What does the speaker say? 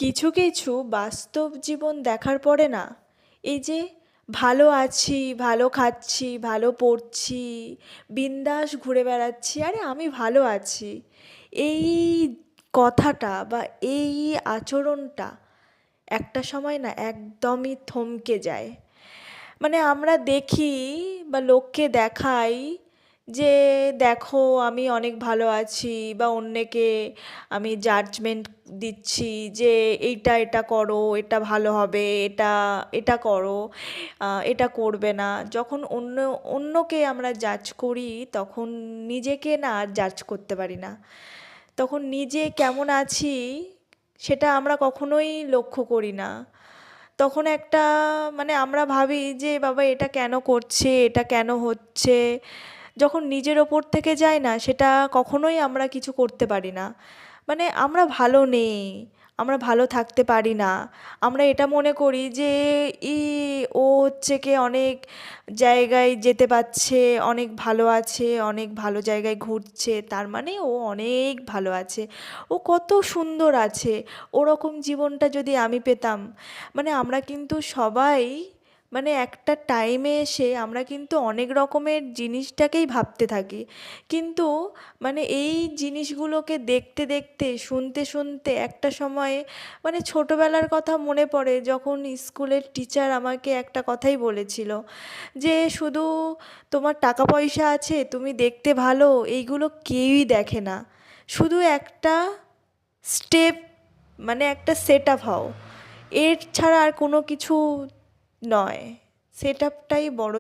কিছু কিছু বাস্তব জীবন দেখার পরে না, এই যে ভালো আছি, ভালো খাচ্ছি, ভালো পড়ছি, বিন্দাস ঘুরে বেড়াচ্ছি, আরে আমি ভালো আছি, এই কথাটা বা এই আচরণটা একটা সময় না একদমই থমকে যায়। মানে আমরা দেখি বা লোককে দেখাই যে দেখো আমি অনেক ভালো আছি, বা অন্যকে আমি জাজমেন্ট দিচ্ছি যে এইটা এটা করো, এটা ভালো হবে, এটা এটা করো, এটা করবে না। যখন অন্যকে আমরা জাজ করি তখন নিজেকে না আর জাজ করতে পারি না। তখন নিজে কেমন আছি সেটা আমরা কখনোই লক্ষ্য করি না। তখন একটা মানে আমরা ভাবি যে বাবা এটা কেন করছে, এটা কেন হচ্ছে। যখন নিজের ওপর থেকে যায় না, সেটা কখনোই আমরা কিছু করতে পারি না। মানে আমরা ভালো নেই, আমরা ভালো থাকতে পারি না। আমরা এটা মনে করি যে ই ও হচ্ছে কি অনেক জায়গায় যেতে পারছে, অনেক ভালো আছে, অনেক ভালো জায়গায় ঘুরছে, তার মানে ও অনেক ভালো আছে, ও কত সুন্দর আছে, ওরকম জীবনটা যদি আমি পেতাম। মানে আমরা কিন্তু সবাই মানে একটা টাইমে এসে আমরা কিন্তু অনেক রকমের জিনিসটাকেই ভাবতে থাকি। কিন্তু মানে এই জিনিসগুলোকে দেখতে দেখতে শুনতে শুনতে একটা সময়ে মানে ছোটোবেলার কথা মনে পড়ে, যখন স্কুলের টিচার আমাকে একটা কথাই বলেছিল যে শুধু তোমার টাকা পয়সা আছে, তুমি দেখতে ভালো, এইগুলো কেউই দেখে না। শুধু একটা স্টেপ মানে একটা সেট আপ হও, এর ছাড়া আর কোনো কিছু নয়। সেট আপটাই বড়।